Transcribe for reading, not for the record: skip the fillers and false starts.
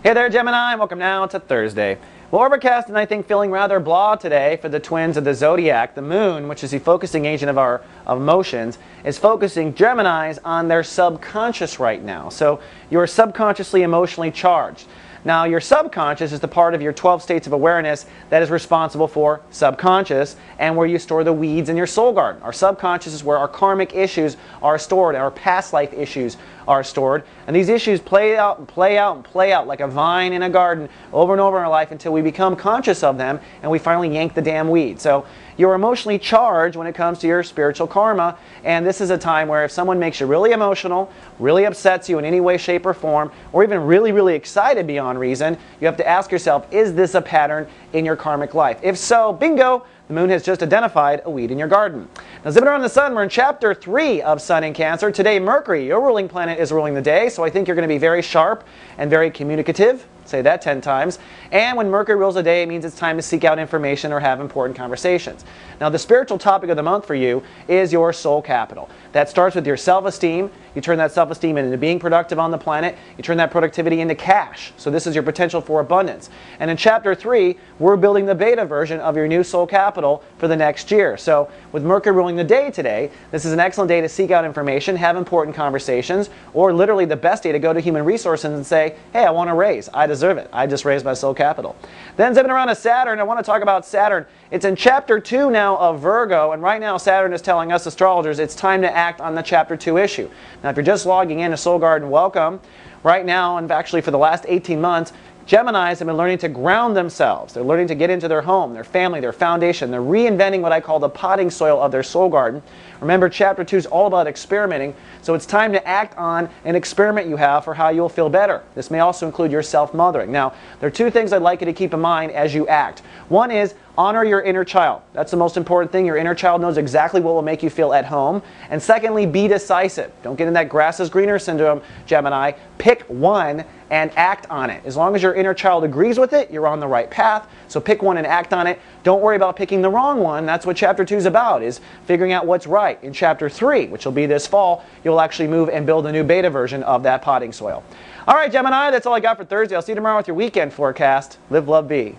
Hey there, Gemini, and welcome now to Thursday. Well, overcast and I think feeling rather blah today for the twins of the zodiac. The moon, which is the focusing agent of our emotions, is focusing Geminis on their subconscious right now. So you're subconsciously emotionally charged. Now, your subconscious is the part of your 12 states of awareness that is responsible for subconscious and where you store the weeds in your soul garden. Our subconscious is where our karmic issues are stored, our past life issues are stored. And these issues play out and play out and play out like a vine in a garden over and over in our life until we become conscious of them and we finally yank the damn weed. So you're emotionally charged when it comes to your spiritual karma, and this is a time where if someone makes you really emotional, really upsets you in any way, shape, or form, or even really, really excited beyond reason, you have to ask yourself, is this a pattern in your karmic life? If so, bingo! The moon has just identified a weed in your garden. Now, zipping around the sun, we're in chapter 3 of Sun in Cancer. Today, Mercury, your ruling planet, is ruling the day, so I think you're going to be very sharp and very communicative. Say that 10 times. And when Mercury rules the day, it means it's time to seek out information or have important conversations. Now, the spiritual topic of the month for you is your soul capital. That starts with your self-esteem. You turn that self-esteem into being productive on the planet. You turn that productivity into cash. So this is your potential for abundance. And in chapter 3, we're building the beta version of your new soul capital for the next year. So with Mercury ruling the day today, this is an excellent day to seek out information, have important conversations, or literally the best day to go to human resources and say, hey, I want to raise. I deserve it. I just raised my soul capital. Then zipping around to Saturn, I want to talk about Saturn. It's in chapter 2 now of Virgo, and right now Saturn is telling us astrologers it's time to act on the chapter 2 issue. Now, if you're just logging in to Soul Garden, welcome. Right now, and actually for the last 18 months, Geminis have been learning to ground themselves. They're learning to get into their home, their family, their foundation. They're reinventing what I call the potting soil of their soul garden. Remember, chapter 2 is all about experimenting, so it's time to act on an experiment you have for how you'll feel better. This may also include your self-mothering. Now, there are two things I'd like you to keep in mind as you act. One is honor your inner child. That's the most important thing. Your inner child knows exactly what will make you feel at home. And secondly, be decisive. Don't get in that grass is greener syndrome, Gemini. Pick one and act on it. As long as your inner child agrees with it, you're on the right path. So pick one and act on it. Don't worry about picking the wrong one. That's what chapter 2 is about, is figuring out what's right. In chapter 3, which will be this fall, you'll actually move and build a new beta version of that potting soil. All right, Gemini, that's all I got for Thursday. I'll see you tomorrow with your weekend forecast. Live, love, be.